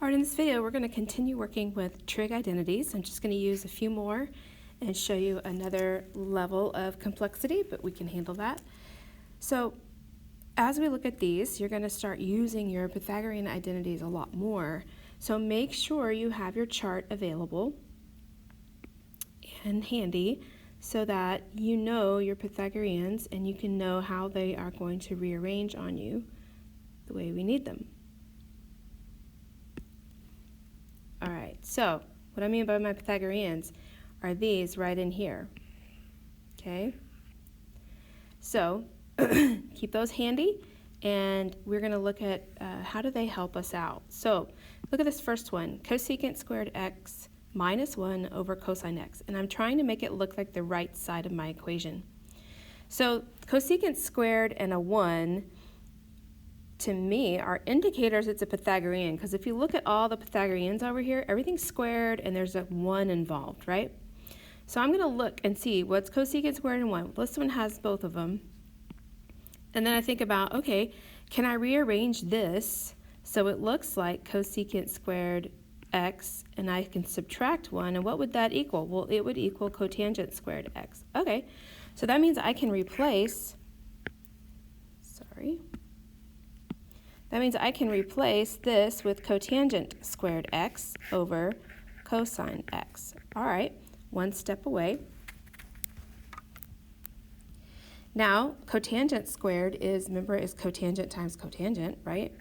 All right, in this video, we're going to continue working with trig identities. I'm just going to use a few more and show you another level of complexity, but we can handle that. So as we look at these, you're going to start using your Pythagorean identities a lot more. So make sure you have your chart available and handy so that you know your Pythagoreans and you can know how they are going to rearrange on you the way we need them. All right, so what I mean by my Pythagoreans are these right in here, okay? So keep those handy, and we're going to look at how do they help us out. So look at this first one, cosecant squared x minus 1 over cosine x, and I'm trying to make it look like the right side of my equation. So cosecant squared and a 1, to me, are indicators it's a Pythagorean, because if you look at all the Pythagoreans over here, everything's squared and there's a 1 involved, right? So I'm going to look and see what's cosecant squared and 1. This one has both of them. And then I think about, okay, can I rearrange this so it looks like cosecant squared x, and I can subtract 1, and what would that equal? Well, it would equal cotangent squared x. Okay, so that means I can replace, that means I can replace this with cotangent squared x over cosine x. All right, one step away. Now, cotangent squared is, remember, is cotangent times cotangent, right?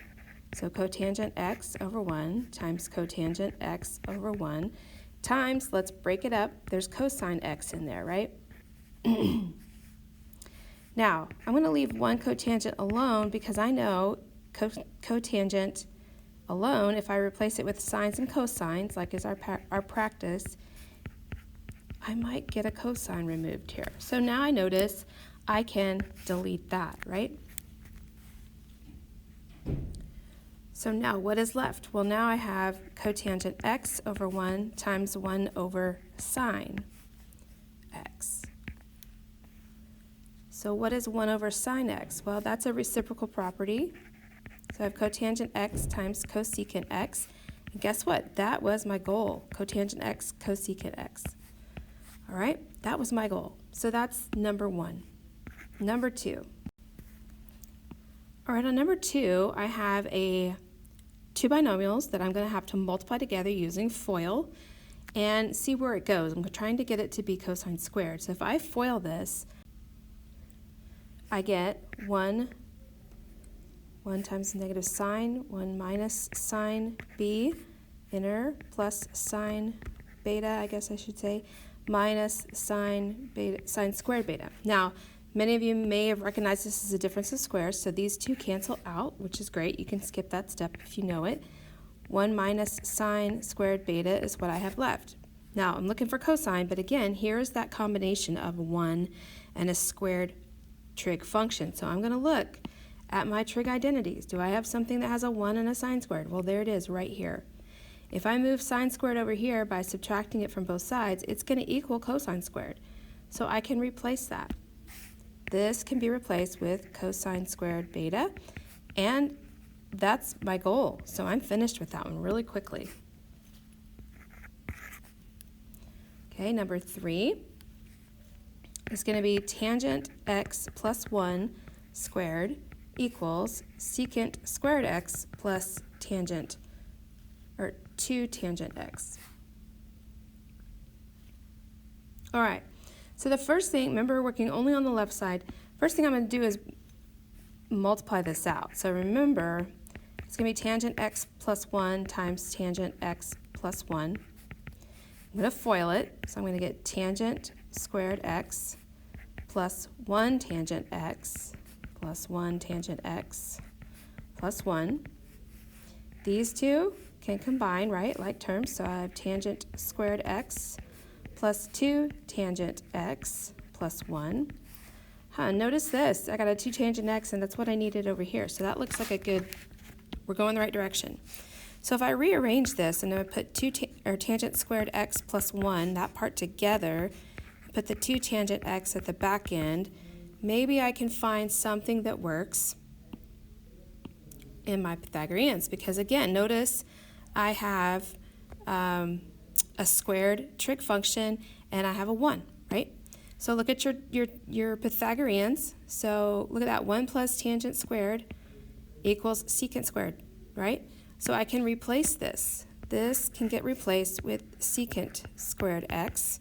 So cotangent x over 1 times cotangent x over 1 times, let's break it up, there's cosine x in there, right? Now, I'm going to leave one cotangent alone because I know cotangent alone, if I replace it with sines and cosines, like is our practice, I might get a cosine removed here. So now I notice I can delete that, right? So now what is left? Well, now I have cotangent x over 1 times 1 over sine x. So what is 1 over sine x? Well, that's a reciprocal property. So I have cotangent x times cosecant x. And guess what? That was my goal, cotangent x, cosecant x. All right, that was my goal. So that's number 1. Number 2. All right, on number 2, I have two binomials that I'm going to have to multiply together using FOIL and see where it goes. I'm trying to get it to be cosine squared. So if I FOIL this, I get 1 times negative sine, 1 minus sine b, inner, plus sine beta, I guess I should say, minus sine squared beta. Now, many of you may have recognized this as a difference of squares, so these two cancel out, which is great. You can skip that step if you know it. 1 minus sine squared beta is what I have left. Now, I'm looking for cosine, but again, here's that combination of 1 and a squared trig function. So I'm going to look at my trig identities. Do I have something that has a 1 and a sine squared? Well, there it is right here. If I move sine squared over here by subtracting it from both sides, it's going to equal cosine squared. So I can replace that. This can be replaced with cosine squared beta, and that's my goal. So I'm finished with that one really quickly. Okay, number 3 is going to be tangent x plus 1 squared equals secant squared x plus tangent, or 2 tangent x. All right, so the first thing, remember we're working only on the left side, first thing I'm going to do is multiply this out. So remember, it's going to be tangent x plus 1 times tangent x plus 1. I'm going to FOIL it, so I'm going to get tangent squared x plus 1 tangent x plus 1 tangent x plus 1. These two can combine, right, like terms, so I have tangent squared x plus 2 tangent x plus 1. Notice this, I got a 2 tangent x, and that's what I needed over here, so that looks like a good, we're going the right direction. So if I rearrange this, and I put tangent squared x plus 1, that part together, put the 2 tangent x at the back end, maybe I can find something that works in my Pythagoreans, because again, notice I have a squared trig function, and I have a 1, right? So look at your Pythagoreans. So look at that, 1 plus tangent squared equals secant squared, right? So I can replace this. This can get replaced with secant squared x.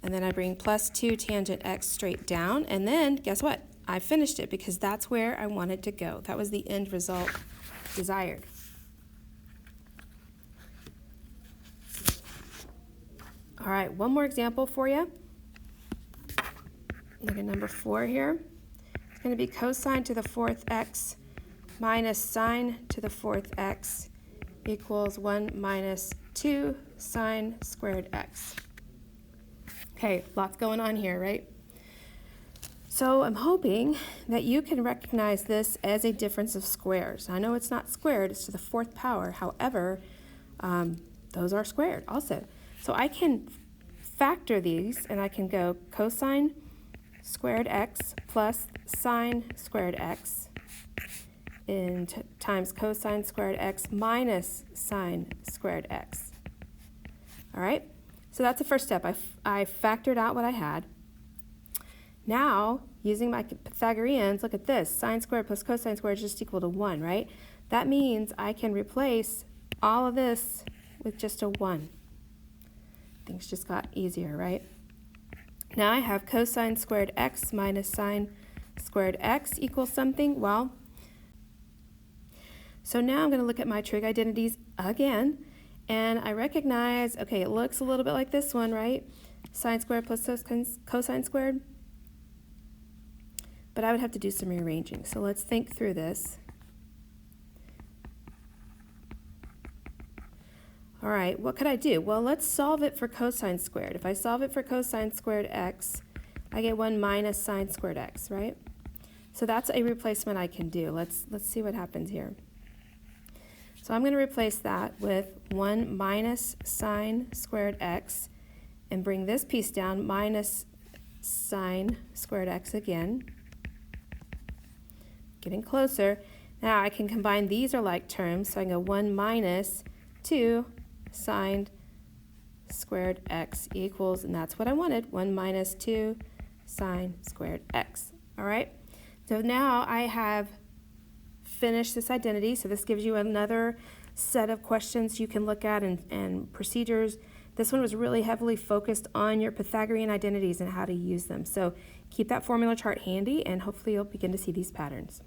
And then I bring plus 2 tangent x straight down. And then guess what? I finished it because that's where I wanted to go. That was the end result desired. All right, one more example for you. Look at number 4 here. It's going to be cosine to the 4th x minus sine to the 4th x equals 1 minus 2 sine squared x. Okay, lots going on here, right? So I'm hoping that you can recognize this as a difference of squares. I know it's not squared, it's to the 4th power. However, those are squared also. So I can factor these, and I can go cosine squared x plus sine squared x times cosine squared x minus sine squared x. All right, so that's the first step. I factored out what I had. Now, using my Pythagoreans, look at this. Sine squared plus cosine squared is just equal to 1, right? That means I can replace all of this with just a 1. Things just got easier, right? Now I have cosine squared x minus sine squared x equals something. Well, so now I'm going to look at my trig identities again, and I recognize, okay, it looks a little bit like this one, right? Sine squared plus cosine squared. But I would have to do some rearranging. So let's think through this. All right, what could I do? Well, let's solve it for cosine squared. If I solve it for cosine squared x, I get 1 minus sine squared x, right? So that's a replacement I can do. Let's see what happens here. So I'm going to replace that with 1 minus sine squared x and bring this piece down, minus sine squared x again. Getting closer. Now I can combine these are like terms, so I can go 1 minus 2 sine squared x equals, and that's what I wanted, 1 minus 2 sine squared x. All right, so now I have finished this identity, so this gives you another set of questions you can look at and procedures. This one was really heavily focused on your Pythagorean identities and how to use them. So keep that formula chart handy, and hopefully you'll begin to see these patterns.